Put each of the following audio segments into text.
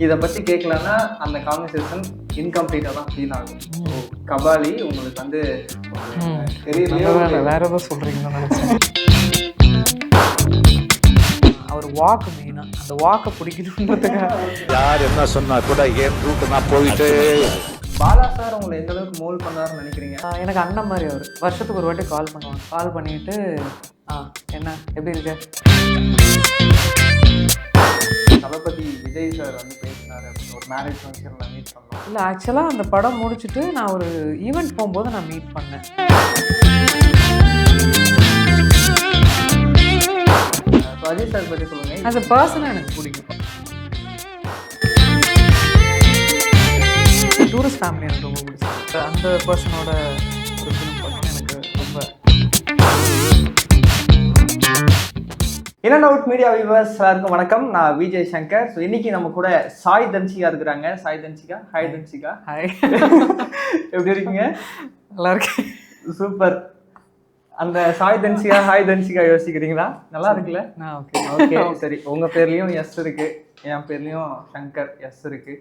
இதை பற்றி கேட்கலன்னா அந்த கான்வர்சேஷன் இன்கம்ப்ளீட்டாக தான் ஃபீல் ஆகும். கபாலி உங்களுக்கு வந்து வேற ஏதோ சொல்றீங்கன்னு நினைச்சேன். அவர் வாக்கு மெயினா அந்த வாக்கை பிடிக்கணுன்றதுக்காக யார் என்ன சொன்னா கூட ஏன் ரூட் நான் போயிட்டு. பாலா சார் உங்களை எந்த அளவுக்கு மோல்ட் பண்ணாருன்னு நினைக்கிறீங்க? எனக்கு அண்ணன் மாதிரி அவர் வருஷத்துக்கு ஒரு வாட்டி கால் பண்ணுவாங்க. கால் பண்ணிட்டு என்ன எப்படி இருக்க, தளபதி விஜய் சார் வந்து பேசினார் அப்படின்னு ஒரு மேரேஜ் ஃபங்க்ஷனில் மீட் பண்ணோம். இல்லை ஆக்சுவலாக அந்த படம் முடிச்சுட்டு நான் ஒரு ஈவெண்ட் போகும்போது நான் மீட் பண்ணேன். அஜித் சார் பற்றி சொல்லுங்கள். அந்த பர்சனாக எனக்கு பிடிக்கும். டூரிஸ்ட் ஃபேமிலி எனக்கு ரொம்ப பிடிச்சிருக்கு. அந்த பர்சனோட ஒரு ஃபிலிம் பார்த்தீங்கன்னா எனக்கு ரொம்ப. In and out media viewers எல்லாருக்கும் வணக்கம். நான் விஜய் சங்கர். ஸோ இன்னைக்கு நம்ம கூட சாய் தன்சிகா இருக்கிறாங்க. சாய் தன்சிகா, ஹாய் தன்சிகா. ஹாய், எப்படி இருக்கீங்க? நல்லா இருக்கேன். சூப்பர். அந்த சாய் தன்சிகா ஹாய் தன்சிகா யோசிக்கிறீங்களா? நல்லா இருக்குல்ல? ஓகே ஓகே சரி. உங்கள் பேர்லேயும் எஸ் இருக்கு, என் பேர்லேயும் சங்கர் எஸ் இருக்கு.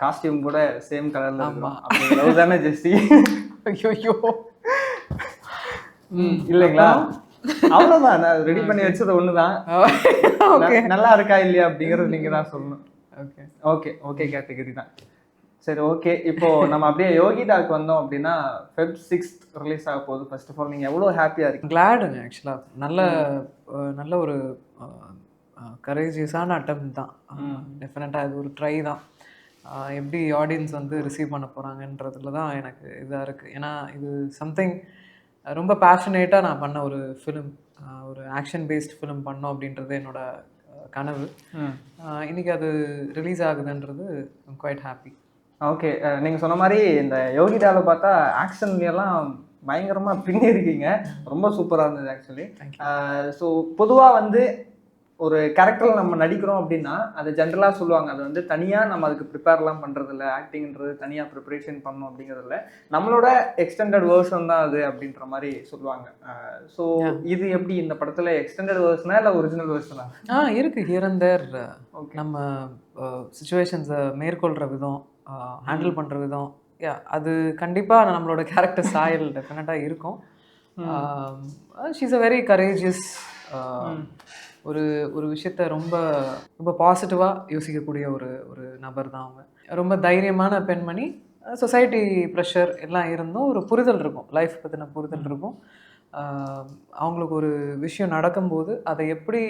காஸ்டியூம் கூட சேம் கலர்ல இருக்கும். அப்படி தானே ஜெஸ்டி? ஐயோ இல்லைங்களா? அவ்வளோதான். நான் ரெடி பண்ணி வச்சது ஒண்ணுதான். நல்லா இருக்கா இல்லையா அப்படிங்கறது நீங்க தான் சொல்லணும். ஓகே ஓகே ஓகே கேட்டகரி தான். சரி ஓகே. இப்போ நம்ம அப்படியே யோகிதாக்கு வந்தோம் அப்படின்னா Feb 6th ரிலீஸ் ஆக போகுது. ஃபர்ஸ்ட் ஆஃப் ஆல் நீங்க எவ்வளவு ஹாப்பியா இருக்கீங்க? கிளாடுங்க. ஆக்சுவலாக நல்ல ஒரு கரேஜியஸான அட்டம் தான். டெஃபினட்டாக இது ஒரு ட்ரை தான். எப்படி ஆடியன்ஸ் வந்து ரிசீவ் பண்ண போகிறாங்கன்றதுல தான் எனக்கு இதாக இருக்குது. ஏன்னா இது சம்திங் ரொம்ப பேஷனேட்டாக நான் பண்ண ஒரு ஃபிலிம், ஒரு ஆக்ஷன் பேஸ்ட் ஃபிலிம் பண்ணோம் அப்படின்றது என்னோட கனவு. இன்றைக்கி அது ரிலீஸ் ஆகுதுன்றது குவைட் ஹாப்பி. ஓகே, நீங்கள் சொன்ன மாதிரி இந்த யோகிதாவில் பார்த்தா ஆக்ஷன்லாம் பயங்கரமாக பின்னி இருக்கீங்க. ரொம்ப சூப்பராக இருந்தது ஆக்சுவலி. ஸோ பொதுவாக வந்து ஒரு கேரக்டரில் நம்ம நடிக்கிறோம் அப்படின்னா அதை ஜென்ரலாக சொல்லுவாங்க, அது வந்து தனியாக நம்ம அதுக்கு ப்ரிப்பேர்லாம் பண்ணுறதில்ல, ஆக்டிங்கிறது தனியாக ப்ரிப்பரேஷன் பண்ணணும் அப்படிங்கிறதில்ல, நம்மளோட எக்ஸ்டெண்டட் வேர்ஷன் தான் அது அப்படின்ற மாதிரி சொல்லுவாங்க. ஸோ இது எப்படி இந்த படத்தில் எக்ஸ்டெண்டட் வேர்ஷனா இல்லை ஒரிஜினல் வேர்ஷனா? இருக்குது. ஹியர் அண்ட் தேர் நம்ம சிச்சுவேஷன்ஸை மேற்கொள்கிற விதம், ஹேண்டில் பண்ணுற விதம், அது கண்டிப்பாக நம்மளோட கேரக்டர் சாயல் டெஃபினட்டாக இருக்கும். ஷீஸ் அ வெரி கரேஜியஸ், ஒரு ஒரு விஷயத்த ரொம்ப ரொம்ப பாசிட்டிவாக யோசிக்கக்கூடிய ஒரு நபர் தான் அவங்க. ரொம்ப தைரியமான பெண்மணி. சொசைட்டி ப்ரெஷர் எல்லாம் இருந்தும் ஒரு புரிதல் இருக்கும், லைஃப் பற்றின புரிதல் இருக்கும். அவங்களுக்கு ஒரு விஷயம் நடக்கும்போது அதை எப்படி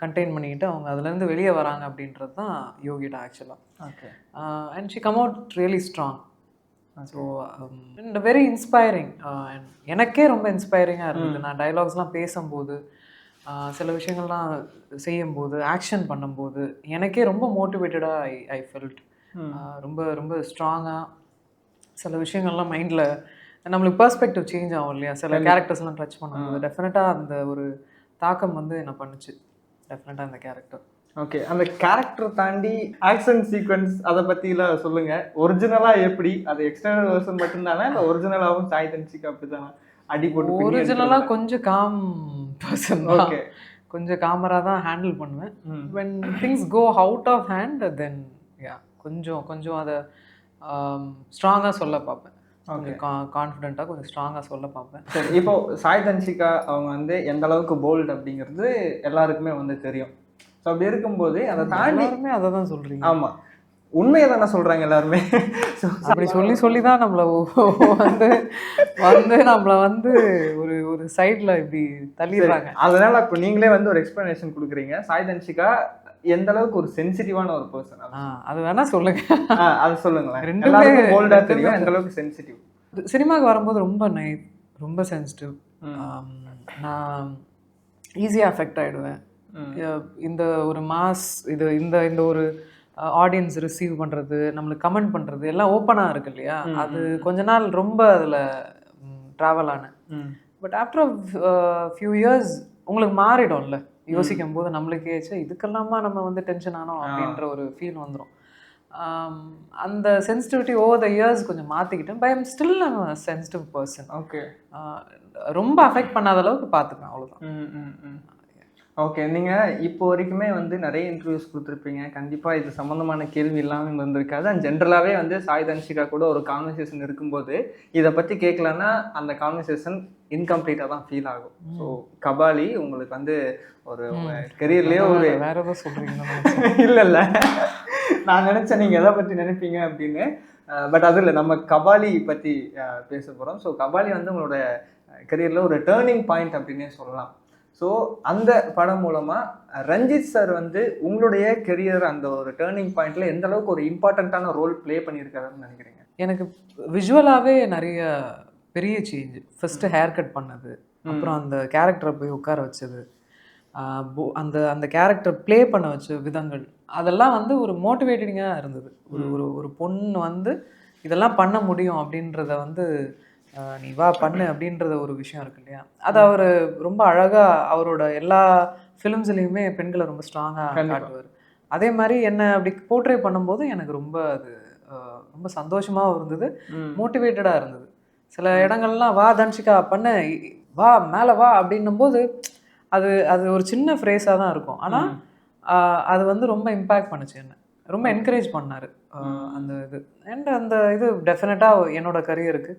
கண்டெயின் பண்ணிக்கிட்டு அவங்க அதுலேருந்து வெளியே வராங்க அப்படின்றது தான் யோகிதா ஆக்சுவலாக. Okay. And she come out really strong. So very inspiring. எனக்கே ரொம்ப இன்ஸ்பைரிங்காக இருந்தது. நான் டைலாக்ஸ்லாம் பேசும்போது, சில விஷயங்கள்லாம் செய்யும்போது, ஆக்ஷன் பண்ணும்போது எனக்கே ரொம்ப மோட்டிவேட்டடாக ஐ ஃபெல்ட். ரொம்ப ரொம்ப ஸ்ட்ராங்காக சில விஷயங்கள்லாம் மைண்டில் நம்மளுக்கு பெர்ஸ்பெக்டிவ் சேஞ்ச் ஆகும் இல்லையா, சில கேரக்டர்ஸ்லாம் டச் பண்ணும்போது. டெஃபினட்டாக அந்த ஒரு தாக்கம் வந்து என்ன பண்ணுச்சு டெஃபினட்டாக அந்த கேரக்டர். ஓகே, அந்த கேரக்டர் தாண்டி ஆக்ஷன் சீக்வன்ஸ் அதை பற்றிலாம் சொல்லுங்கள். ஒரிஜினலாக எப்படி அது எக்ஸ்டர்னல் வெர்ஷன் மட்டும்தானே இல்லை ஒரிஜினலாகவும் சாய் தன்சிகா அப்படி தானே அடி போட்டு? ஒரிஜினலாக கொஞ்சம் காம் பர்சன். ஓகே, கொஞ்சம் காமராக தான் ஹேண்டில் பண்ணுவேன். when things go out of hand then கொஞ்சம் அதை ஸ்ட்ராங்காக சொல்ல பார்ப்பேன். கொஞ்சம் கான்ஃபிடென்ட்டாக கொஞ்சம் ஸ்ட்ராங்காக சொல்ல பார்ப்பேன். சரி, இப்போ சாய் தன்சிகா அவங்க வந்து எந்த அளவுக்கு போல்டு அப்படிங்கிறது எல்லாருக்குமே வந்து தெரியும். ஸோ அப்படி இருக்கும்போது அதை தாண்டி அதை தான் சொல்கிறீங்க. ஆமாம், உண்மையை தானே சொல்கிறாங்க எல்லாருமே. அப்படி சொல்லி தான் நம்மளை வந்து நம்மளை வந்து ஒரு ஒரு சைடில் இப்படி தள்ளிடுறாங்க. அதனால் இப்போ நீங்களே வந்து ஒரு எக்ஸ்ப்ளனேஷன் கொடுக்குறீங்க. சாய் தன்சிகா எந்த அளவுக்கு ஒரு சென்சிட்டிவான ஒரு பர்சன், அது வேணா சொல்லுங்க. அது சொல்லுங்களேன். ரெண்டுமே போல்டாக தெரியும், எந்த அளவுக்கு சென்சிட்டிவ். சினிமாவுக்கு வரும்போது ரொம்ப சென்சிட்டிவ். நான் ஈஸியாக அஃபெக்ட் ஆகிடுவேன். இந்த ஒரு மாஸ் இந்த ஒரு ஆடியன்ஸ் ரிசீவ் பண்ணுறது, நம்மளுக்கு கமெண்ட் பண்ணுறது எல்லாம் ஓப்பனாக இருக்கு இல்லையா, அது கொஞ்ச நாள் ரொம்ப அதில் ட்ராவல் ஆனேன். பட் ஆஃப்டர் ஃபியூ இயர்ஸ் உங்களுக்கு மாறிடும்ல, யோசிக்கும் போது நம்மளுக்கே இதுக்கெல்லாமா நம்ம வந்து டென்ஷன் ஆனோம் அப்படின்ற ஒரு ஃபீல் வந்துடும். அந்த சென்சிட்டிவிட்டி ஓவர் த இயர்ஸ் கொஞ்சம் மாற்றிக்கிட்டேன். But I am still sensitive person. Okay, ரொம்ப அஃபெக்ட் பண்ணாத அளவுக்கு பார்த்துப்பேன், அவ்வளோதான். ஓகே, நீங்கள் இப்போ வரைக்குமே வந்து நிறைய இன்டர்வியூஸ் கொடுத்துருப்பீங்க. கண்டிப்பாக இது சம்மந்தமான கேள்வி இல்லாமல் இருந்திருக்காது. அண்ட் ஜென்ரலாகவே வந்து சாய் தன்ஷிகா கூட ஒரு கான்வர்சேஷன் இருக்கும்போது இதை பற்றி கேட்கலன்னா அந்த கான்வர்சேஷன் இன்கம்ப்ளீட்டாக தான் ஃபீல் ஆகும். ஸோ கபாலி உங்களுக்கு வந்து ஒரு கெரியர்லேயே ஒரு வேற ஏதோ சொல்கிறீங்க. இல்லை இல்லை, நான் நினச்சேன் நீங்கள் எதை பற்றி நினைப்பீங்க அப்படின்னு. பட் அது இல்லை, நம்ம கபாலி பற்றி பேச போகிறோம். ஸோ கபாலி வந்து உங்களோட கெரியரில் ஒரு டேர்னிங் பாயிண்ட் அப்படின்னே சொல்லலாம். ஸோ அந்த படம் மூலமாக ரஞ்சித் சார் வந்து உங்களுடைய கெரியர் அந்த ஒரு டேர்னிங் பாயிண்ட்ல எந்த அளவுக்கு ஒரு இம்பார்ட்டண்ட்டான ரோல் ப்ளே பண்ணியிருக்காருன்னு நினைக்கிறீங்க? எனக்கு விஷுவலாகவே நிறைய பெரிய சேஞ்ச். ஃபஸ்ட்டு ஹேர் கட் பண்ணது, அப்புறம் அந்த கேரக்டரை போய் உட்கார வச்சது, அந்த அந்த கேரக்டர் ப்ளே பண்ண வச்ச விதங்கள், அதெல்லாம் வந்து ஒரு மோட்டிவேட்டிங்காக இருந்தது. ஒரு ஒரு பொண்ணு வந்து இதெல்லாம் பண்ண முடியும் அப்படின்றத வந்து நீ வா பண்ணு அப்படின்றத ஒரு விஷயம் இருக்கு இல்லையா, அது அவர் ரொம்ப அழகாக அவரோட எல்லா ஃபிலிம்ஸ்லேயுமே பெண்களை ரொம்ப ஸ்ட்ராங்காக காட்டுவார். அதே மாதிரி என்னை அப்படி போர்ட்ரே பண்ணும்போது எனக்கு ரொம்ப அது ரொம்ப சந்தோஷமாகவும் இருந்தது, மோட்டிவேட்டடாக இருந்தது. சில இடங்கள்லாம் வா தன்ஷிகா பண்ணு, வா மேலே வா அப்படின்னும் போது அது அது ஒரு சின்ன ஃப்ரேஸாக தான் இருக்கும், ஆனால் அது வந்து ரொம்ப இம்பேக்ட் பண்ணுச்சு, என்ன ரொம்ப என்கரேஜ் பண்ணார் அந்த இது. அண்ட் அந்த இது டெஃபினட்டாக என்னோட கரியருக்கு.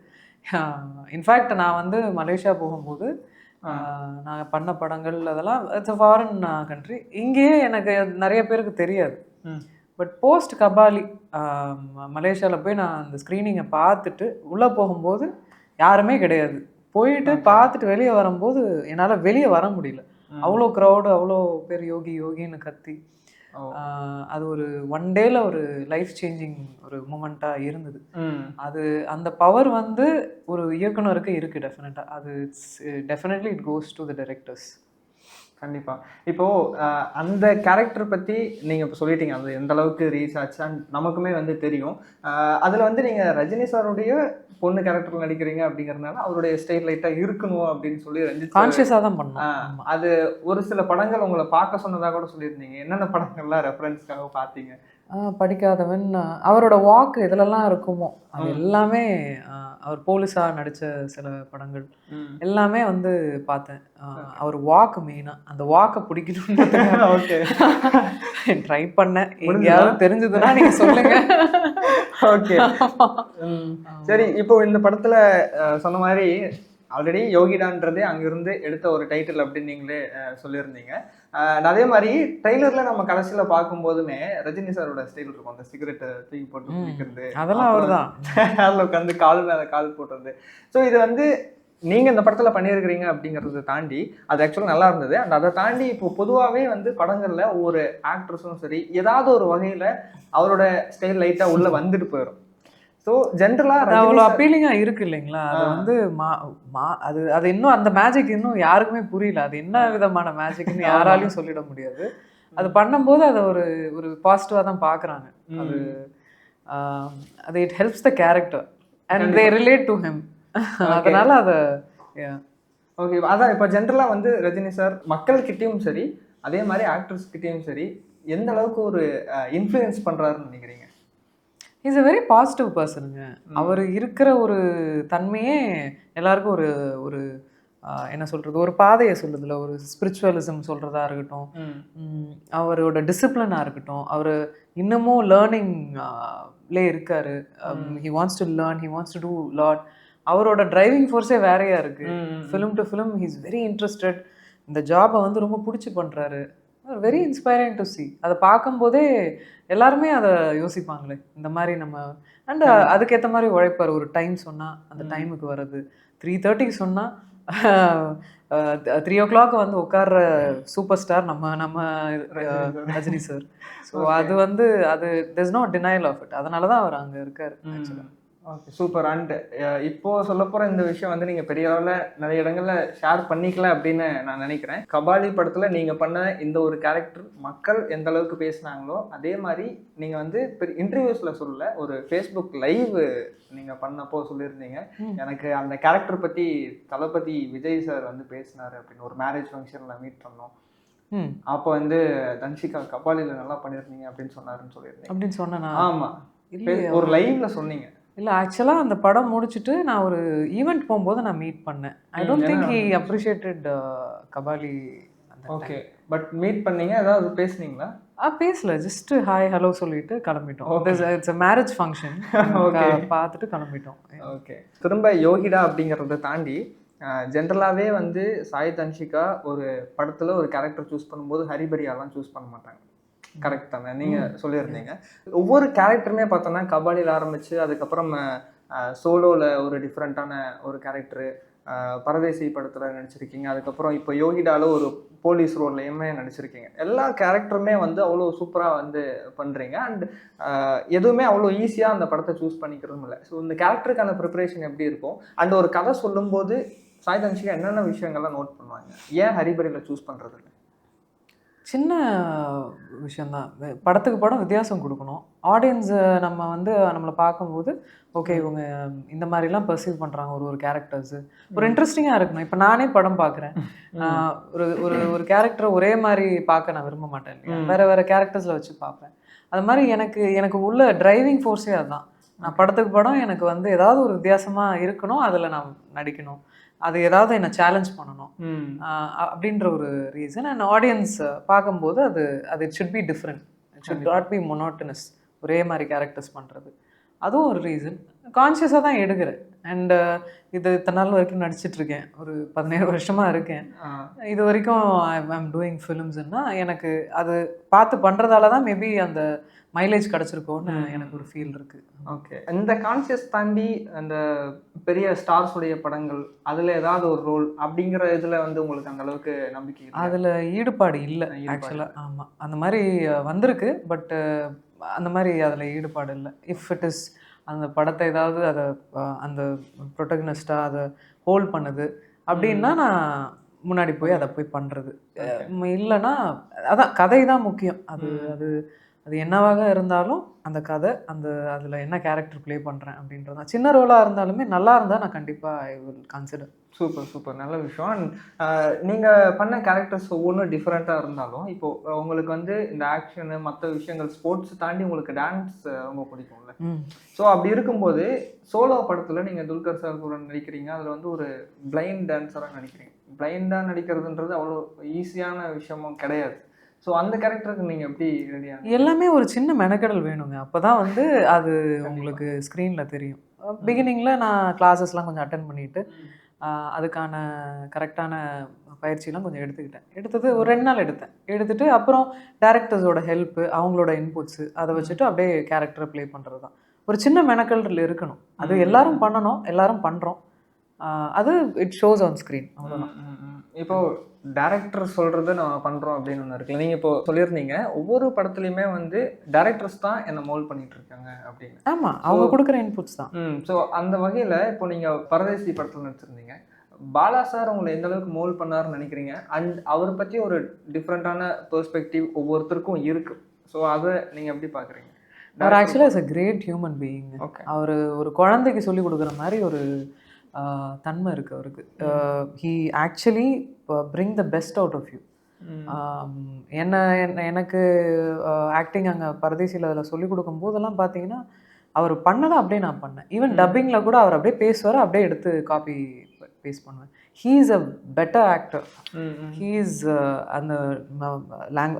இன்ஃபேக்ட் நான் வந்து மலேசியா போகும்போது நான் பண்ண படங்கள் அதெல்லாம் இட்ஸ் அ ஃபாரின் கண்ட்ரி, இங்கேயே எனக்கு நிறைய பேருக்கு தெரியாது. பட் போஸ்ட் கபாலி மலேசியாவில் போய் நான் அந்த ஸ்க்ரீனிங்கை பார்த்துட்டு உள்ளே போகும்போது யாருமே கிடையாது. போயிட்டு பார்த்துட்டு வெளியே வரும்போது என்னால் வெளியே வர முடியல, அவ்வளோ க்ரௌடு, அவ்வளோ பேர் யோகி யோகின்னு கத்தி. அது ஒரு ஒன் டேல ஒரு லைஃப் சேஞ்சிங் ஒரு மூமெண்ட்டாக இருந்தது. அது அந்த பவர் வந்து ஒரு இயக்குனருக்கு இருக்குது டெஃபினட்டாக. அது definitely it goes to the directors. கண்டிப்பாக. இப்போது அந்த கேரக்டர் பற்றி நீங்கள் இப்போ சொல்லிட்டீங்க, அது எந்த அளவுக்கு ரீச் ஆச்சு அண்ட் நமக்குமே வந்து தெரியும். அதில் வந்து நீங்கள் ரஜினி சாருடைய பொண்ணு கேரக்டர் நடிக்கிறீங்க அப்படிங்கிறதுனால அவருடைய ஸ்டைல் லைட்டாக இருக்கணும் அப்படின்னு சொல்லி ரஞ்சித் கான்ஷியஸாக தான் பண்ணோம். அது ஒரு சில படங்கள் உங்களை பார்க்க சொன்னதாக கூட சொல்லியிருந்தீங்க. என்னென்ன படங்கள்லாம் ரெஃபரன்ஸ்க்காக பார்த்தீங்க? படிக்காதவன், அவரோட வாக்கு எதுலெல்லாம் இருக்குமோ அது எல்லாமே, அவர் போலீஸாக நடித்த சில படங்கள் எல்லாமே வந்து பார்த்தேன். அவர் வாக்கு மெயினாக, அந்த வாக்கை பிடிக்கணும்னு ஓகே ட்ரை பண்ணேன். எங்கேயாவது தெரிஞ்சதுன்னா நீங்கள் சொல்லுங்க. ஓகே சரி. இப்போ இந்த படத்தில் சொன்ன மாதிரி ஆல்ரெடி யோகிடான்றதே அங்கிருந்து எடுத்த ஒரு டைட்டில் அப்படின்னு நீங்களே சொல்லியிருந்தீங்க. அதே மாதிரி ட்ரெய்லரில் நம்ம கடைசியில் பார்க்கும்போதுமே ரஜினி சாரோட ஸ்டைல் இருக்கும், அந்த சிகரெட்டை தூக்கி போட்டு குடிக்கிறது, அதெல்லாம் அவர் தான் அதில் உட்காந்து கால் மேலே கால் போட்டுறது. ஸோ இது வந்து நீங்கள் இந்த படத்தில் பண்ணியிருக்கிறீங்க அப்படிங்கிறத தாண்டி அது ஆக்சுவலாக நல்லா இருந்தது. அண்ட் அதை தாண்டி இப்போ பொதுவாகவே வந்து படங்களில் ஒவ்வொரு ஆக்ட்ரஸும் சரி ஏதாவது ஒரு வகையில் அவரோட ஸ்டைல் லைட்டாக உள்ளே வந்துட்டு போயிடும். ஸோ ஜென்ரலாக அவ்வளோ அப்பீலிங்காக இருக்குது இல்லைங்களா, அது வந்து அது அது இன்னும் அந்த மேஜிக் இன்னும் யாருக்குமே புரியல, அது என்ன விதமான மேஜிக்னு யாராலையும் சொல்லிட முடியாது. அது பண்ணும்போது அதை ஒரு ஒரு பாசிட்டிவாக தான் பார்க்குறாங்க. அது அது it helps the character and they relate to him. அதனால அதை ஓகே. அதான் இப்போ ஜென்ரலாக வந்து ரஜினி சார் மக்கள்கிட்டையும் சரி அதே மாதிரி ஆக்டர்ஸ்கிட்டையும் சரி எந்த அளவுக்கு ஒரு இன்ஃப்ளூயன்ஸ் பண்ணுறாருன்னு நினைக்கிறீங்க? இஸ் அ வெரி பாசிட்டிவ் பர்சனுங்க. அவர் இருக்கிற ஒரு தன்மையே எல்லாருக்கும் ஒரு ஒரு என்ன சொல்கிறது, ஒரு பாதையை சொல்லுதில்ல, ஒரு ஸ்பிரிச்சுவலிசம் சொல்கிறதா இருக்கட்டும், அவரோட டிசிப்ளினாக இருக்கட்டும், அவர் இன்னமும் லேர்னிங்லே இருக்கார். He wants to learn, he wants to do lot. அவரோட டிரைவிங் ஃபோர்ஸே வேறையா இருக்குது. Film to film he is very interested. இந்த ஜாபை வந்து ரொம்ப பிடிச்சி பண்ணுறாரு. Very inspiring to C. அதை பார்க்கும்போதே எல்லாருமே அதை யோசிப்பாங்களே இந்த மாதிரி நம்ம. அண்ட் அதுக்கேற்ற மாதிரி உழைப்பார். ஒரு டைம் சொன்னால் அந்த டைமுக்கு வர்றது, 3:30க்கு சொன்னால் 3 o'clock வந்து உட்கார்ற சூப்பர் ஸ்டார் நம்ம ரஜினி சார். ஸோ அது வந்து அது there's no denial of it. அதனால தான் அவர் அங்கே இருக்கார் ஆக்சுவலாக. Okay super. அண்ட் இப்போது சொல்ல போகிற இந்த விஷயம் வந்து நீங்கள் பெரிய அளவில் நிறைய இடங்களில் ஷேர் பண்ணிக்கல அப்படின்னு நான் நினைக்கிறேன். கபாலி படத்தில் நீங்கள் பண்ண இந்த ஒரு கேரக்டர் மக்கள் எந்த அளவுக்கு பேசினாங்களோ அதே மாதிரி நீங்கள் வந்து இன்டர்வியூஸில் சொல்ல ஒரு ஃபேஸ்புக் லைவ் நீங்கள் பண்ணப்போ சொல்லியிருந்தீங்க, எனக்கு அந்த கேரக்டர் பற்றி தளபதி விஜய் சார் வந்து பேசினார் அப்படின்னு. ஒரு மேரேஜ் ஃபங்க்ஷனில் மீட் பண்ணோம், அப்போ வந்து தன்ஷிகா கபாலியில் நல்லா பண்ணியிருந்தீங்க அப்படின்னு சொன்னாருன்னு சொல்லியிருந்தீங்க. அப்படின்னு சொன்னேன்னா? ஆமாம், ஒரு லைவ்ல சொன்னீங்க. இல்லை ஆக்சுவலாக அந்த படம் முடிச்சுட்டு நான் ஒரு ஈவெண்ட் போகும்போது நான் மீட் பண்ணேன். I don't think he appreciated Kabali okay. But meet பண்ணீங்க, ஏதாவது பேசுனீங்களா? பேசல, ஜஸ்ட் ஹாய் ஹலோ சொல்லிட்டு கிளம்பிட்டோம். It's a marriage function. பார்த்துட்டு கிளம்பிட்டோம். ஓகே. திரும்ப யோகிடா அப்படிங்கிறத தாண்டி ஜென்ரலாகவே வந்து சாய் தன்ஷிகா ஒரு படத்தில் ஒரு கேரக்டர் சூஸ் பண்ணும்போது ஹரிபரியாலாம் சூஸ் பண்ண மாட்டாங்க. கரெக்ட் தானே? நீங்கள் சொல்லியிருந்தீங்க. ஒவ்வொரு கேரக்டருமே பார்த்தோன்னா கபாலியில் ஆரம்பித்து அதுக்கப்புறம் சோலோவில் ஒரு டிஃப்ரெண்ட்டான ஒரு கேரக்டரு, பரதேசி படத்தில் நடிச்சிருக்கீங்க, அதுக்கப்புறம் இப்போ யோகிடாவில் ஒரு போலீஸ் ரோல்லையுமே நடிச்சிருக்கீங்க. எல்லா கேரக்டருமே வந்து அவ்வளோ சூப்பராக வந்து பண்ணுறீங்க. அண்ட் எதுவுமே அவ்வளோ ஈஸியாக அந்த படத்தை சூஸ் பண்ணிக்கிறதும் இல்லை. ஸோ இந்த கேரக்டருக்கான ப்ரிப்பரேஷன் எப்படி இருக்கும்? அண்ட் ஒரு கதை சொல்லும்போது சாய் தன்ஷிகா என்னென்ன விஷயங்கள்லாம் நோட் பண்ணுவாங்க? ஏன் ஹரிபரியில் சூஸ் பண்ணுறது இல்லை? சின்ன விஷயந்தான். படத்துக்கு படம் வித்தியாசம் கொடுக்கணும். ஆடியன்ஸை நம்ம வந்து நம்மளை பார்க்கும்போது ஓகே இவங்க இந்த மாதிரிலாம் பர்சீவ் பண்ணுறாங்க ஒரு கேரக்டர்ஸு, ஒரு இன்ட்ரெஸ்டிங்காக இருக்கணும். இப்போ நானே படம் பார்க்குறேன், ஒரு ஒரு ஒரு கேரக்டரை ஒரே மாதிரி பார்க்க நான் விரும்ப மாட்டேன் இல்லையா, வேறு வேறு கேரக்டர்ஸில் வச்சு பார்ப்பேன். அது மாதிரி எனக்கு உள்ள டிரைவிங் ஃபோர்ஸே அதுதான். நான் படத்துக்கு படம் எனக்கு வந்து ஏதாவது ஒரு வித்தியாசமாக இருக்கணும், அதில் நான் நடிக்கணும், அது ஏதாவது என்னை சேலஞ்ச் பண்ணணும் அப்படின்ற ஒரு ரீசன். அண்ட் ஆடியன்ஸ் பார்க்கும்போது அது it should be different, it should not be monotonous, ஒரே மாதிரி கேரக்டர்ஸ் பண்ணுறது. அதுவும் ஒரு ரீசன். கான்ஷியஸாக தான் எடுக்கிறேன். அண்ட் இது இத்தனை நாள் வரைக்கும் நடிச்சிட்ருக்கேன், ஒரு 17 வருஷமாக இருக்கேன். இது வரைக்கும் ஐம் டூயிங் ஃபிலிம்ஸ்ன்னா எனக்கு அது பார்த்து பண்ணுறதால தான் மேபி அந்த மைலேஜ் கிடச்சிருக்கோன்னு எனக்கு ஒரு ஃபீல் இருக்குது. ஓகே. இந்த கான்ஷியஸ் தாண்டி அந்த பெரிய ஸ்டார்ஸுடைய படங்கள், அதில் ஏதாவது ஒரு ரோல் அப்படிங்கிற இதில் வந்து உங்களுக்கு அந்த அளவுக்கு நம்பிக்கை? அதில் ஈடுபாடு இல்லை ஆக்சுவலாக. ஆமாம், அந்த மாதிரி வந்திருக்கு, பட் அந்த மாதிரி அதில் ஈடுபாடு இல்லை. இஃப் இட் இஸ் அந்த படத்தை ஏதாவது அதை அந்த ப்ரொட்டகனிஸ்டாக அதை ஹோல்ட் பண்ணுது அப்படின்னா நான் முன்னாடி போய் அதை போய் பண்ணுறது. இல்லைன்னா அதான் கதை தான் முக்கியம். அது அது என்னவாக இருந்தாலும் அந்த கதை, அதில் என்ன கேரக்டர் ப்ளே பண்ணுறேன் அப்படின்றது தான். சின்ன ரோலாக இருந்தாலுமே நல்லா இருந்தால் நான் கண்டிப்பாக ஐ வில் கன்சிடர். சூப்பர் நல்ல விஷயம். அண்ட் நீங்கள் பண்ண கேரக்டர்ஸ் ஒவ்வொன்றும் டிஃப்ரெண்ட்டாக இருந்தாலும் இப்போது உங்களுக்கு வந்து இந்த ஆக்ஷனு மற்ற விஷயங்கள் ஸ்போர்ட்ஸ் தாண்டி உங்களுக்கு டான்ஸ் ரொம்ப பிடிக்கும்ல. ஸோ அப்படி இருக்கும்போது சோலோ படத்தில் நீங்கள் துல்கர் சார் கூட நடிக்கிறீங்க, அதில் வந்து ஒரு பிளைண்ட் டான்ஸராக நடிக்கிறீங்க. பிளைண்டாக நடிக்கிறதுன்றது அவ்வளோ ஈஸியான விஷயமும் கிடையாது. ஸோ அந்த கேரக்டருக்கு நீங்கள் எப்படி ரெடியாக? எல்லாமே ஒரு சின்ன மெனக்கடல் வேணுங்க, அப்போ தான் வந்து அது உங்களுக்கு ஸ்க்ரீனில் தெரியும். பிகினிங்கில் நான் கிளாஸஸ்லாம் கொஞ்சம் அட்டன் பண்ணிவிட்டு அதுக்கான கரெக்டான பயிற்சியெலாம் கொஞ்சம் எடுத்தது ஒரு 2 நாள் எடுத்துட்டு அப்புறம் டேரக்டர்ஸோட ஹெல்ப்பு, அவங்களோட இன்புட்ஸு, அதை வச்சுட்டு அப்படியே கேரக்டரை ப்ளே பண்ணுறது தான். ஒரு சின்ன மெனக்கல் இருக்கணும். அது எல்லாரும் பண்ணணும், எல்லாரும் பண்ணுறோம். அது இட் ஷோஸ் ஆன் ஸ்க்ரீன், அவ்வளோதான். இப்போது டேரக்டர் சொல்கிறது நான் பண்ணுறோம் அப்படின்னு ஒன்று இருக்குல்ல. நீங்கள் இப்போ சொல்லியிருந்தீங்க ஒவ்வொரு படத்துலையுமே வந்து டேரக்டர்ஸ் தான் என்னை மோல்ட் பண்ணிகிட்டு இருக்காங்க அப்படின்னு. ஆமாம், அவங்க கொடுக்குற இன்புட்ஸ் தான். ஸோ அந்த வகையில் இப்போ நீங்கள் பரதேசி படத்தில் நடிச்சிருந்தீங்க, பாலா சார் உங்களை எந்த அளவுக்கு மோல்ட் பண்ணாருன்னு நினைக்கிறீங்க? அண்ட் அவரை பற்றி ஒரு டிஃப்ரெண்ட்டான பெர்ஸ்பெக்டிவ் ஒவ்வொருத்தருக்கும் இருக்குது. ஸோ அதை நீங்கள் எப்படி பார்க்குறீங்க? அவர் ஆக்சுவலாக is a great human being. அவர் ஒரு குழந்தைக்கு சொல்லி கொடுக்குற மாதிரி ஒரு தன்மை இருக்குது அவருக்கு. He actually bring the best out of you. எனக்கு ஆக்டிங் அங்கே பரதேசியில் அதில் சொல்லிக் கொடுக்கும் போதெல்லாம் பார்த்தீங்கன்னா அவர் பண்ணதை அப்படியே நான் பண்ணேன். ஈவன் டப்பிங்கில் கூட அவர் அப்படியே பேசுவார், அப்படியே எடுத்து காப்பி பேஸ்ட் பண்ணுவேன். He is a better actor. He is அந்த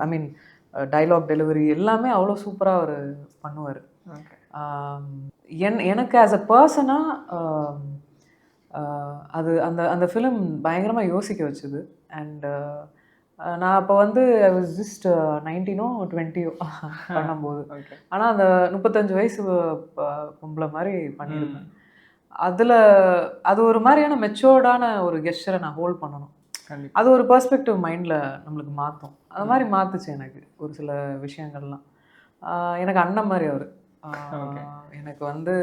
ஐ மீன் டைலாக் டெலிவரி எல்லாமே அவ்வளோ சூப்பராக அவர் பண்ணுவார். எனக்கு ஆஸ் அ பர்சனாக அது அந்த ஃபிலிம் பயங்கரமாக யோசிக்க வச்சுது. அண்ட் நான் அப்போ வந்து ஐ வாஸ் ஜஸ்ட் 19 or 20 பண்ணும்போது, ஆனால் அந்த 35 வயசு பொம்பளை மாதிரி பண்ணியிருப்பேன். அது ஒரு மாதிரியான மெச்சோர்டான ஒரு கெஸ்டரை நான் ஹோல்ட் பண்ணணும். அது ஒரு பெர்ஸ்பெக்டிவ் மைண்டில் நம்மளுக்கு மாற்றும். அது மாதிரி மாற்றுச்சு எனக்கு ஒரு சில விஷயங்கள்லாம். எனக்கு அண்ணன் மாதிரி அவர். எனக்கு வந்து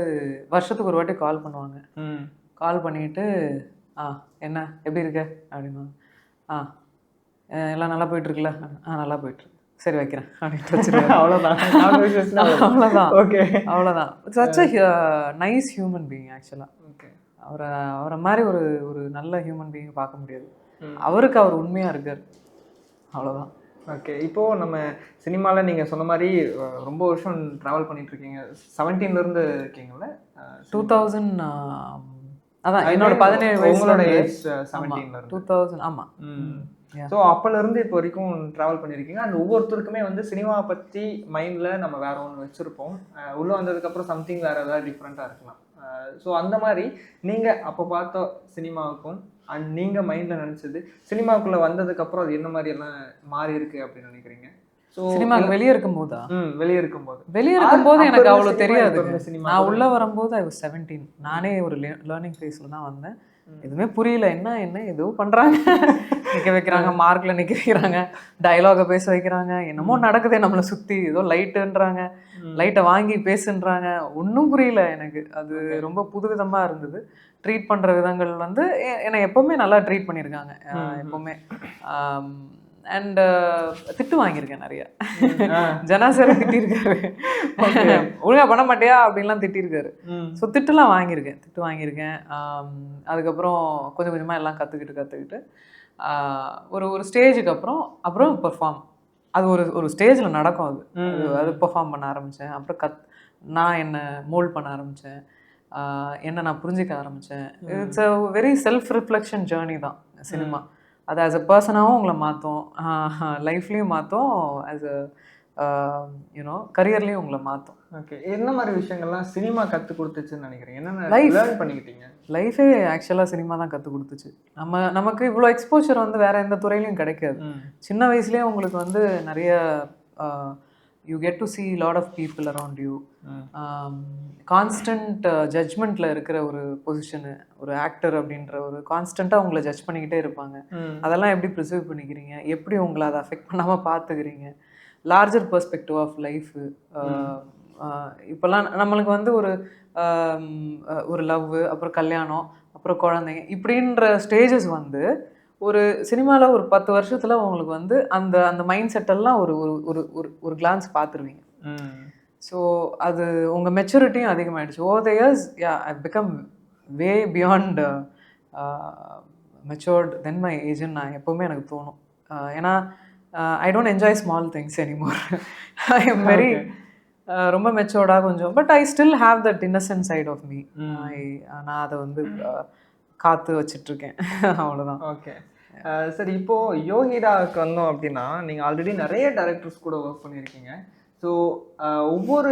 வருஷத்துக்கு ஒரு வாட்டி கால் பண்ணுவாங்க. கால் பண்ணிவிட்டு என்ன எப்படி இருக்க அப்படின்னா, எல்லாம் நல்லா போயிட்டுருக்குல்ல, நல்லா போயிட்டுருக்கு, சரி வைக்கிறேன் அப்படின்ட்டு வச்சுருக்கேன். அவ்வளோதான். ஓகே, அவ்வளோதான். Such a nice human being ஆக்சுவலாக. ஓகே, அவரை மாதிரி ஒரு நல்ல ஹியூமன் பீயிங் பார்க்க முடியாது. அவருக்கு அவர் உண்மையாக இருக்கார், அவ்வளோதான். ஓகே. இப்போது நம்ம சினிமாவில் நீங்கள் சொன்ன மாதிரி ரொம்ப வருஷம் ட்ராவல் பண்ணிகிட்ருக்கீங்க. 17லேருந்து இருக்கீங்களா? 2000 அதான் என்னோட 17 வயசு. உங்களோட ஏஜ் 17 2000. ஆமாம், ஸோ அப்போலேருந்து இப்போ வரைக்கும் ட்ராவல் பண்ணியிருக்கீங்க. அண்ட் ஒவ்வொருத்தருக்குமே வந்து சினிமாவை பற்றி மைண்டில் நம்ம வேற ஒன்று வச்சுருப்போம். உள்ளே வந்ததுக்கப்புறம் சம்திங் வேறு ஏதாவது டிஃப்ரெண்ட்டாக இருக்கலாம். ஸோ அந்த மாதிரி நீங்கள் அப்போ பார்த்த சினிமாவுக்கும் அண்ட் நீங்கள் மைண்டில் நினச்சது சினிமாவுக்குள்ளே வந்ததுக்கப்புறம் அது என்ன மாதிரி எல்லாம் மாறி இருக்கு அப்படின்னு நினைக்கிறீங்க? ஸோ சினிமாவுக்கு வெளியே இருக்கும்போதா? வெளியே இருக்கும்போது எனக்கு அவ்வளோ தெரியாது. நான் உள்ளே வரும்போது I was 17. நானே ஒரு லேர்னிங் ஃபேஸில் தான் வந்தேன். எதுவுமே புரியல. என்ன ஏதோ பண்ணுறாங்க, நிற்க வைக்கிறாங்க, மார்க்கில் நிற்க வைக்கிறாங்க, டைலாகை பேச வைக்கிறாங்க, என்னமோ நடக்குதே நம்மளை சுற்றி, ஏதோ லைட்டுன்றாங்க, லைட்டை வாங்கி பேசுன்றாங்க, ஒன்றும் புரியல எனக்கு. அது ரொம்ப புதுவிதமாக இருந்தது. ட்ரீட் பண்ணுற விதங்கள் வந்து என்னை எப்போவுமே நல்லா ட்ரீட் பண்ணியிருக்காங்க எப்போவுமே. அண்ட் திட்டு வாங்கியிருக்கேன் நிறைய. ஜனாசரை திட்டிருக்காரு, ஒழுங்கா பண்ண மாட்டியா அப்படின்லாம் திட்டிருக்காரு. ஸோ திட்டு வாங்கியிருக்கேன். அதுக்கப்புறம் கொஞ்சம் கொஞ்சமாக எல்லாம் கற்றுக்கிட்டு ஒரு ஸ்டேஜுக்கு அப்புறம் பெர்ஃபார்ம். அது ஒரு ஸ்டேஜில் நடக்கும். அது பெர்ஃபார்ம் பண்ண ஆரம்பித்தேன். அப்புறம் நான் என்னை மோல்ட் பண்ண ஆரம்பித்தேன். என்னை நான் புரிஞ்சிக்க ஆரம்பித்தேன். It's a very self reflection journey தான் சினிமா. அது ஆஸ் அ பர்சனாகவும் உங்களை மாற்றும், லைஃப்லேயும் மாற்றும், ஆஸ் அ கரியர்லேயும் உங்களை மாற்றும். ஓகே, என்ன மாதிரி விஷயங்கள்லாம் சினிமா கற்றுக் கொடுத்துச்சுன்னு நினைக்கிறீங்க? என்னென்ன லேர்ன் பண்ணிக்கிட்டீங்க? லைஃபே ஆக்சுவலாக சினிமா தான் கற்றுக் கொடுத்துச்சு. நமக்கு இவ்வளோ எக்ஸ்போஷர் வந்து வேறு எந்த துறையிலையும் கிடைக்காது. சின்ன வயசுலேயே உங்களுக்கு வந்து நிறைய you get to see lot of people around you. Constant ஜட்ஜ்மெண்ட்டில் இருக்கிற ஒரு பொசிஷனு, ஒரு ஆக்டர் அப்படின்ற ஒரு கான்ஸ்டண்ட்டாக உங்களை ஜட்ஜ் பண்ணிக்கிட்டே இருப்பாங்க. அதெல்லாம் எப்படி ப்ரிசர்வ் பண்ணிக்கிறீங்க, எப்படி உங்களை அதை அஃபெக்ட் பண்ணாமல் பார்த்துக்கிறீங்க, லார்ஜர் பெர்ஸ்பெக்டிவ் ஆஃப் லைஃபு. இப்போல்லாம் நம்மளுக்கு வந்து ஒரு லவ், அப்புறம் கல்யாணம், அப்புறம் குழந்தைங்க இப்படின்ற ஸ்டேஜஸ் வந்து ஒரு சினிமாவில் ஒரு 10 வருஷத்தில் உங்களுக்கு வந்து அந்த மைண்ட் செட்டெல்லாம் ஒரு கிளான்ஸ் பார்த்துருவீங்க. ஸோ அது உங்கள் மெச்சூரிட்டியும் அதிகமாகிடுச்சு. Over the years I become way beyond matured then my ஏஜ்ன்னு நான் எப்போவுமே எனக்கு தோணும். ஏன்னா I don't enjoy small things anymore. I am very ரொம்ப மெச்சோர்டாக கொஞ்சம், but I still have that innocent side of me. நான் அதை வந்து காத்து வச்சிட்ருக்கேன், அவ்வளோதான். ஓகே, சரி. இப்போது யோகிதாவுக்கு வந்தோம் அப்படின்னா, நீங்கள் ஆல்ரெடி நிறைய டைரக்டர்ஸ் கூட ஒர்க் பண்ணியிருக்கீங்க. ஸோ ஒவ்வொரு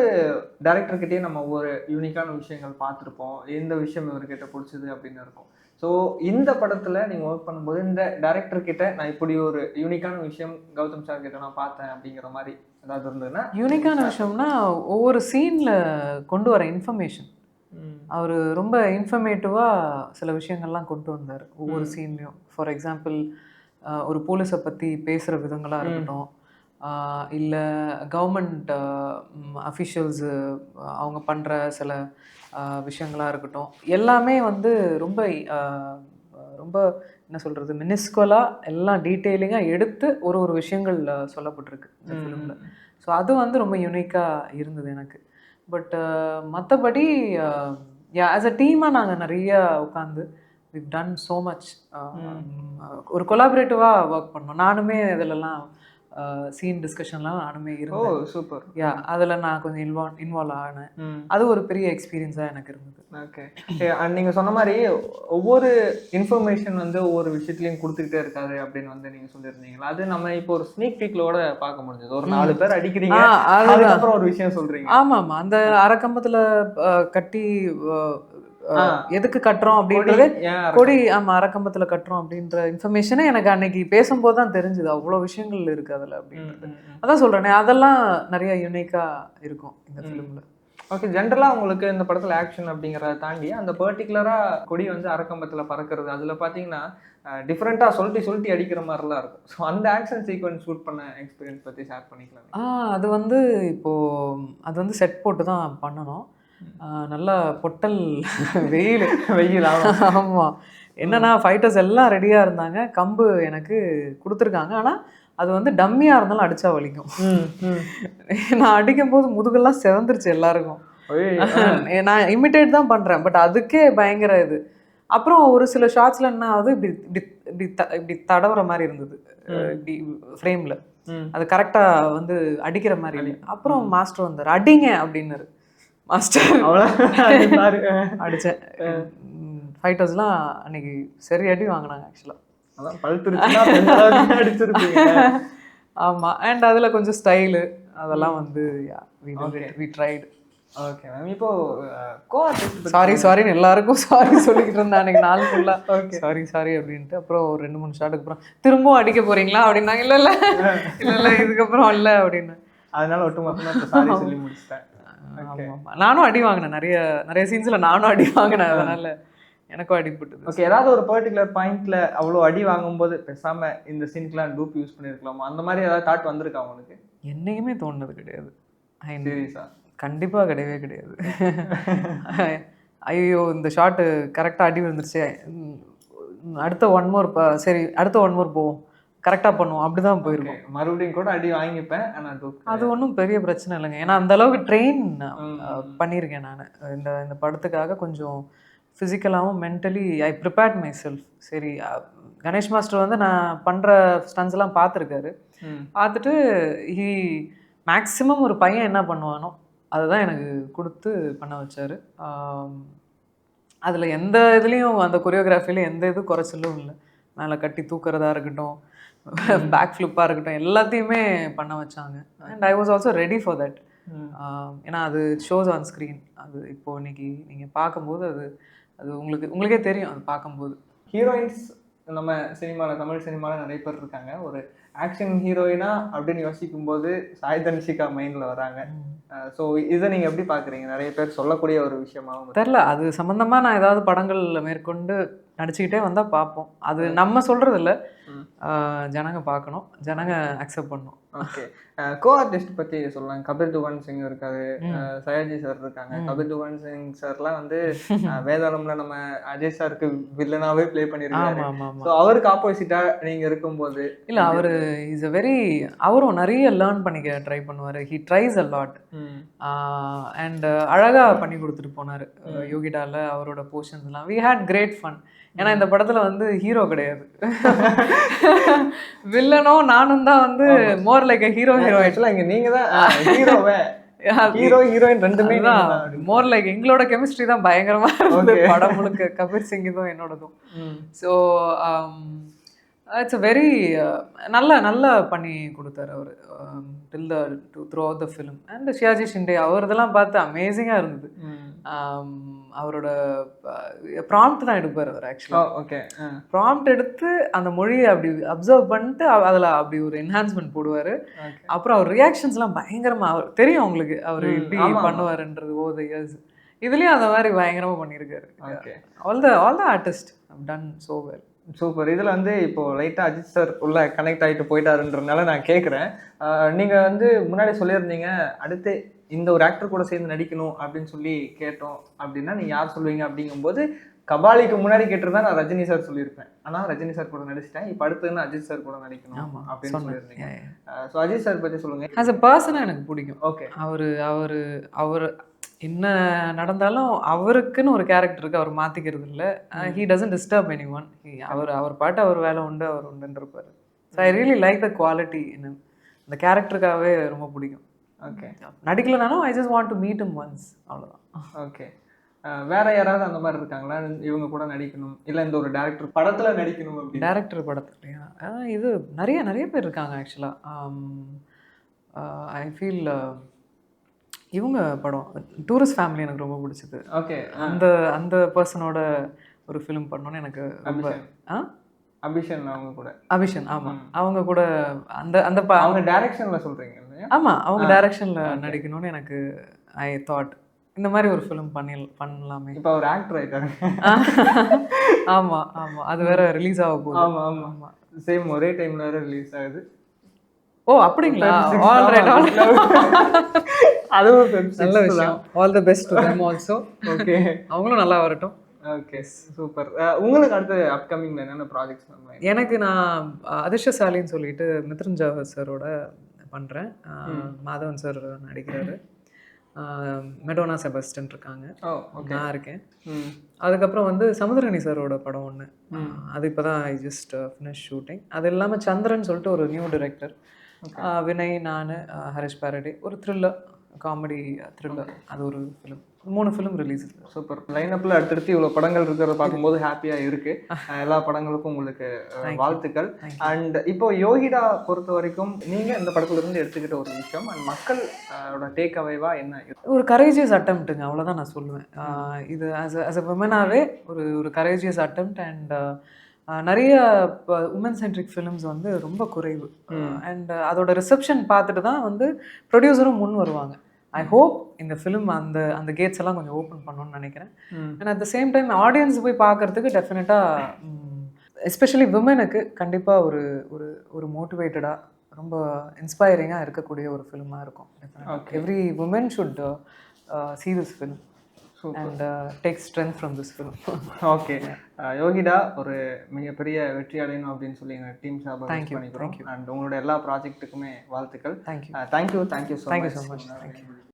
டைரக்டர்கிட்டையும் நம்ம ஒவ்வொரு யூனிக்கான விஷயங்கள் பார்த்துருப்போம். எந்த விஷயம் இவர்கிட்ட பிடிச்சது அப்படின்னு இருக்கும். ஸோ இந்த படத்தில் நீங்கள் ஒர்க் பண்ணும்போது இந்த டைரக்டர்கிட்ட நான் இப்படி ஒரு யூனிக்கான விஷயம் கௌதம் சார் கிட்ட நான் பார்த்தேன் அப்படிங்கிற மாதிரி ஏதாவது இருந்ததுன்னா? யூனிக்கான விஷயம்னா ஒவ்வொரு சீனில் கொண்டு வர இன்ஃபர்மேஷன். அவர் ரொம்ப இன்ஃபர்மேட்டிவாக சில விஷயங்கள்லாம் கொண்டு வந்தார் ஒவ்வொரு சீன்லையும். ஃபார் எக்ஸாம்பிள், ஒரு போலீஸை பற்றி பேசுகிற விதங்களாக இருக்கட்டும், இல்லை கவர்மெண்ட் அஃபிஷியல்ஸு அவங்க பண்ணுற சில விஷயங்களாக இருக்கட்டும், எல்லாமே வந்து ரொம்ப ரொம்ப என்ன சொல்கிறது, மினிஸ்குவலாக எல்லாம் டீட்டெயிலிங்காக எடுத்து ஒரு விஷயங்கள் சொல்லப்பட்டிருக்கு இந்த ஃபிலிமில். ஸோ அது வந்து ரொம்ப யூனிக்காக இருந்தது எனக்கு. பட் மற்றபடி ஆஸ் அ டீமாக நாங்கள் நிறைய உட்காந்து we've done so much. ஒரு கொலாபரேட்டிவாக ஒர்க் பண்ணோம். நானுமே இதிலலாம் சீன் டிஸ்கஷன்லாம் நானுமே இருந்தேன். சூப்பர். அதில் நான் கொஞ்சம் இன்வால்வ் ஆனேன். அது ஒரு பெரிய எக்ஸ்பீரியன்ஸாக எனக்கு இருந்தது. ஓகே, நீங்கள் சொன்ன மாதிரி ஒவ்வொரு இன்ஃபர்மேஷன் வந்து ஒவ்வொரு விஷயத்துலையும் கொடுத்துக்கிட்டே இருக்காது அப்படின்னு வந்து நீங்கள் சொல்லியிருந்தீங்களா? அது நம்ம இப்போ ஒரு ஸ்னீக் பீக்லோட பார்க்க முடிஞ்சது. ஒரு 4 பேர் அடிக்கிறீங்க, அதுக்கப்புறம் ஒரு விஷயம் சொல்கிறீங்க. ஆமாம், அந்த அரைக்கம்பத்தில் கட்டி எதுக்கு கட்டுறோம் அப்படின்றது, கொடி அரைக்கம்பத்தில் கட்டுறோம் அப்படின்ற இன்ஃபர்மேஷனே எனக்கு அன்னைக்கு பேசும்போது தான் தெரிஞ்சுது. அவ்வளோ விஷயங்கள் இருக்குது அதில் அப்படின்றது. அதான் சொல்கிறேனே, அதெல்லாம் நிறைய யூனிக்காக இருக்கும் இந்த ஃபிலிமில். ஓகே, ஜென்ரலாக உங்களுக்கு இந்த படத்தில் ஆக்ஷன் அப்படிங்கிறத தாண்டி அந்த பர்டிகுலராக கொடி வந்து அரைக்கம்பத்தில் பறக்கிறது, அதில் பார்த்தீங்கன்னா டிஃப்ரெண்ட்டாக சொல்லிட்டு அடிக்கிற மாதிரிலாம் இருக்கும். ஸோ அந்த ஆக்ஷன் சீக்வன்ஸ் ஷூட் பண்ண எக்ஸ்பீரியன்ஸ் பற்றி ஷேர் பண்ணிக்கலாம். அது வந்து இப்போது அது வந்து செட் போட்டு தான் பண்ணணும். நல்லா பொட்டல் வெயில். ஆமாம், என்னன்னா ஃபைட்டர்ஸ் எல்லாம் ரெடியாக இருந்தாங்க, கம்பு எனக்கு கொடுத்துருக்காங்க. ஆனால் அது வந்து டம்மியாக இருந்தாலும் அடித்தா வலிக்கும். நான் அடிக்கும்போது முதுகெல்லாம் செவந்துருச்சு எல்லாருக்கும். நான் இமிட்டேட் தான் பண்ணுறேன், பட் அதுக்கே பயங்கர இது. அப்புறம் ஒரு சில ஷார்ட்ஸில் என்ன ஆகுது, இப்படி தடவுற மாதிரி இருந்தது இப்படி ஃப்ரேமில். அது கரெக்டாக வந்து அடிக்கிற மாதிரி இல்லை. அப்புறம் மாஸ்டர் வந்தார், அடிங்க அப்படின்னாரு. மாஸ்டர் அடித்தேன். ஃபைட்டர்ஸ்லாம் அன்னைக்கு சரி அடி வாங்கினாங்க ஆக்சுவலாக. அதான் பழுத்துருச்சுன்னா எந்த அளவுக்கு அடிச்சிருப்பீங்க. ஆமா, அண்ட் அதுல கொஞ்சம் ஸ்டைலு அதெல்லாம் வந்து we tried. Okay ma'am. இப்போ கோ-ஆர்டிஸ்ட் சாரின்னு எல்லாருக்கும் சாரி சொல்லிக்கிட்டு இருந்தேன் அன்னைக்கு நாள் ஃபுல்லா. சாரி அப்படின்ட்டு அப்புறம் ஒரு 2-3 ஷாட்டுக்கு அப்புறம் திரும்பவும் அடிக்க போறீங்களா அப்படின்னாங்க. இல்ல இதுக்கப்புறம் இல்ல அப்படின்னு. அதனால ஒட்டுமொத்தமா இப்போ சாரி சொல்லி முடிச்சிட்டேன். ஆமா, நானும் அடி வாங்கினேன், நிறைய சீன்ஸ்ல நானும் அடி வாங்கினேன், அதனால எனக்கும் அடிபட்டது. ஓகே, ஏதாவது ஒரு பர்டிகுலர் பாயிண்ட்ல அவ்வளோ அடி வாங்கும்போது பேசாம இந்த சீனுக்குலாம் டூப் யூஸ் பண்ணிருக்கலாமா, அந்த மாதிரி ஏதாவது தாட் வந்திருக்கா உங்களுக்கு? என்னைக்குமே தோணுது கிடையாது. சீரியஸா? கண்டிப்பா கிடையவே கிடையாது. ஐயோ இந்த ஷாட்டு கரெக்டாக அடி விழுந்துருச்சு, அடுத்த ஒன் மோர் சரி அடுத்த ஒன் மோர் போவோம், கரெக்டாக பண்ணுவோம், அப்படிதான் போயிருக்கோம். மறுபடியும் கூட அடி வாங்கிப்பேன், ஆனால் அது ஒன்றும் பெரிய பிரச்சனை இல்லைங்க. ஏன்னா அந்த அளவுக்கு ட்ரெயின் பண்ணியிருக்கேன் நான் இந்த படத்துக்காக. கொஞ்சம் ஃபிசிக்கலாகவும் mentally I prepared myself. சரி, கணேஷ் மாஸ்டர் வந்து நான் பண்ணுற ஸ்டன்ஸ் எல்லாம் பார்த்துருக்காரு. பார்த்துட்டு மேக்ஸிமம் ஒரு பையன் என்ன பண்ணுவானோ அதுதான் எனக்கு கொடுத்து பண்ண வச்சார். அதில் எந்த இதுலேயும் அந்த கொரியோகிராஃபிலையும் எந்த இது குறைச்சலும் இல்லை. மேலே கட்டி தூக்குறதா இருக்கட்டும், பேக் ஃப்ளிப்பாக இருக்கட்டும், எல்லாத்தையுமே பண்ண வச்சாங்க. And I was also ready for that. ஏன்னா அது ஷோஸ் ஆன் ஸ்க்ரீன். அது இப்போது இன்னைக்கு நீங்கள் பார்க்கும்போது அது உங்களுக்கே தெரியும். அது பார்க்கும்போது ஹீரோயின்ஸ் நம்ம சினிமாவில், தமிழ் சினிமாவில் நிறைய பேர் இருக்காங்க. ஒரு ஆக்ஷன் ஹீரோயினா அப்படின்னு யோசிக்கும் போது சாய் தனுஷிகா மைண்டில் வராங்க. ஸோ இதை நீங்கள் எப்படி பார்க்குறீங்க? நிறைய பேர் சொல்லக்கூடிய ஒரு விஷயமாகவும் தெரில. அது சம்மந்தமாக நான் ஏதாவது படங்களில் மேற்கொண்டு நடிச்சுக்கிட்டே வந்தால் பார்ப்போம். அது நம்ம சொல்கிறது இல்லை, ஜனங்க பார்க்கணும், ஜனங்க அக்செப்ட் பண்ணணும். ஓகே, கோ-ஆர்டிஸ்ட் பற்றி சொல்லலாம். கபில் துவன் சிங் இருக்காரு, சயாஜி சார் இருக்காங்க. கபில் துவன் சிங் சார்லாம் வந்து வேதாளம்ல நம்ம அஜய் சாருக்கு வில்லனாவே ப்ளே பண்ணியிருக்காரு. ஸோ அவருக்கு ஆப்போசிட்டா நீங்கள் இருக்கும்போது இல்லை, அவர் இஸ் அவரும் நிறைய லேர்ன் பண்ணிக்க ட்ரை பண்ணுவார். He tries a lot. And அழகாக பண்ணி கொடுத்துட்டு போனார். யோகிடாவில் அவரோட போர்ஷன்ஸ்லாம் வி ஹேட் கிரேட் ஃபன். ஏன்னா இந்த படத்துல வந்து ஹீரோ கிடையாது, வில்லனும் நானும் தான் வந்து மோர் லைக் ஹீரோ ஹீரோயின். இங்க நீங்க தான் ஹீரோவே, ஹீரோ ஹீரோயின் ரெண்டுமே தான். மோர் லைக் எங்களோட கெமிஸ்ட்ரி தான் பயங்கரமா இருந்தது படம் முழுக்க. கபீர் சிங் இதுவும் என்னோடதும். ஸோ இட்ஸ் வெரி நல்லா பண்ணி கொடுத்தாரு அவர் till throughout the film. And Sayaji Shinde அவர் இதெல்லாம் பார்த்து அமேசிங்காக இருந்தது. அவரோட ப்ராம்ப்ட் தான் எடுப்பார் அவர். ஆக்சுவலாக ஓகே, ப்ராம்ப்ட் எடுத்து அந்த மொழியை அப்படி அப்சர்வ் பண்ணிட்டு அதில் அப்படி ஒரு என்ஹான்ஸ்மெண்ட் போடுவார். அப்புறம் அவர் ரியாக்ஷன்ஸ்லாம் பயங்கரமாக, அவர் தெரியும் அவங்களுக்கு அவர் எப்படி பண்ணுவாருன்றது. ஓ த இயர்ஸ் இதுலேயும் அந்த மாதிரி பயங்கரமாக பண்ணியிருக்காரு. All the artist have done so well. Super. இதில் வந்து இப்போது லைட்டாக அஜித் சார் உள்ள கனெக்ட் ஆகிட்டு போயிட்டாருன்றதுனால நான் கேட்குறேன். நீங்கள் வந்து முன்னாடி சொல்லியிருந்தீங்க அடுத்து இந்த ஒரு ஆக்டர் கூட சேர்ந்து நடிக்கணும் அப்படின்னு சொல்லி கேட்டோம் அப்படின்னா நீங்கள் யார் சொல்லுவீங்க அப்படிங்கும்போது, கபாலிக்கு முன்னாடி கேட்டிருந்தா நான் ரஜினி சார் சொல்லியிருப்பேன். ஆனால் ரஜினி சார் கூட நடிச்சிட்டேன், இப்போ அடுத்து அஜித் சார் கூட நடிக்கணும் அப்படின்னு சொல்லியிருந்தீங்க. ஸோ அஜித் சார் பற்றி சொல்லுங்கள். ஆஸ் அ பர்சனாக எனக்கு பிடிக்கும். ஓகே, அவர் என்ன நடந்தாலும் அவருக்குன்னு ஒரு கேரக்டருக்கு அவர் மாற்றிக்கிறது இல்லை. He doesn't disturb anyone. அவர் பாட்டு அவர் வேலை உண்டு, அவர் உண்டுன்னு இருப்பார். So I really like the quality. இந்த கேரக்டருக்காகவே ரொம்ப பிடிக்கும். ஓகே, நடிக்கலனாலும் I just want to meet him once, அவ்வளோதான். ஓகே, வேற யாராவது அந்த மாதிரி இருக்காங்களா இவங்க கூட நடிக்கணும், இல்லை இந்த ஒரு டேரக்டர் படத்தில் நடிக்கணும் அப்படி? டேரக்டர் படத்துலையா? இது நிறைய பேர் இருக்காங்க ஆக்சுவலாக. ஐ ஃபீல் இவங்க படம் டூரிஸ்ட் ஃபேமிலி எனக்கு ரொம்ப பிடிச்சது. ஓகே, அந்த பர்சனோட ஒரு ஃபிலிம் பண்ணணும்னு எனக்கு ரொம்ப. அபிஷன் அவங்க கூட. அபிஷன், ஆமாம், அவங்க கூட அந்த அவங்க டைரக்ஷனில் சொல்கிறீங்க இல்லையா? ஆமாம், அவங்க டைரக்ஷனில் நடிக்கணும்னு எனக்கு ஐ தாட் இந்த மாதிரி ஒரு ஃபிலிம் பண்ணலாமே. இப்போ அவர் ஆக்டர் ஆகிட்டாங்க. ஆமாம், அது வேற ரிலீஸ் ஆக போகுது. ஆமாம், சேம் ஒரே டைமில் வேறு ரிலீஸ் ஆகுது. ஓ அப்படிங்களா? ஆல்ரைட், அதுவும் நல்ல விஷயம். All the best to them also. Okay, அவங்களும் நல்லா வரட்டும். Okay, super. உங்களுக்கு அடுத்து அப்கமிங்ல என்னென்ன ப்ராஜெக்ட்ஸ் பண்ணுவீங்க? எனக்கு நான் அதிர்ஷ்டசாலின்னு சொல்லிட்டு மித்ரன் ஜவஹர் சாரோட பண்ணுறேன். மாதவன் சார் நடிக்கிறாரு. மெடோனா செபஸ்டன் இருக்காங்க, நான் இருக்கேன். அதுக்கப்புறம் வந்து சமுத்திரகனி சாரோட படம் ஒன்று, அது இப்போ தான் ஐ ஜஸ்ட் ஃபினிஷ் ஷூட்டிங். அது இல்லாமல் சந்திரன் சொல்லிட்டு ஒரு நியூ டைரக்டர், வினய், நான், ஹரிஷ் பாரடே, ஒரு த்ரில்லர் காமெடி த்ரில்லர், அது ஒரு ஃபிலிம். 3 film release. சூப்பர். லைனப்பில் அடுத்தடுத்து இவ்வளோ படங்கள் இருக்கிறத பார்க்கும்போது ஹாப்பியாக இருக்கு. எல்லா படங்களுக்கும் உங்களுக்கு வாழ்த்துக்கள். அண்ட் இப்போ யோகிடா பொறுத்த வரைக்கும் நீங்கள் இந்த படத்துல இருந்து எடுத்துக்கிட்ட ஒரு விஷயம் அண்ட் மக்களோட டேக் அவேவா என்ன? ஒரு கரேஜியஸ் அட்டம்ப்ட்டுங்க, அவ்வளோதான் நான் சொல்லுவேன். இது ஆஸ் அ விமனாகவே ஒரு கரேஜியஸ் அட்டம்ப்ட். அண்ட் நிறைய உமன் சென்ட்ரிக் ஃபிலிம்ஸ் வந்து ரொம்ப குறைவு. அண்ட் அதோட ரிசப்ஷன் பார்த்துட்டு தான் வந்து ப்ரொடியூசரும் முன் வருவாங்க. ஐ ஹோப் இந்த ஃபிலிம் அந்த கேட்ஸ் எல்லாம் கொஞ்சம் ஓப்பன் பண்ணணும்னு நினைக்கிறேன். And at the same time audience போய் பார்க்கறதுக்கு டெஃபினட்டாக, எஸ்பெஷலி விமனுக்கு கண்டிப்பாக ஒரு மோட்டிவேட்டடாக, ரொம்ப இன்ஸ்பைரிங்காக இருக்கக்கூடிய ஒரு ஃபிலிமாக இருக்கும். Every woman should see this film and take strength from this film. Okay, Yogida ஒரு மிகப்பெரிய வெற்றி அடையணும் அப்படின்னு சொல்லி எங்கள் டீம் சார்பாக பண்ணிக்கிறோம். அண்ட் உங்களோட எல்லா ப்ராஜெக்ட்டுக்குமே வாழ்த்துக்கள். Thank you. Thank you so much. Thank you.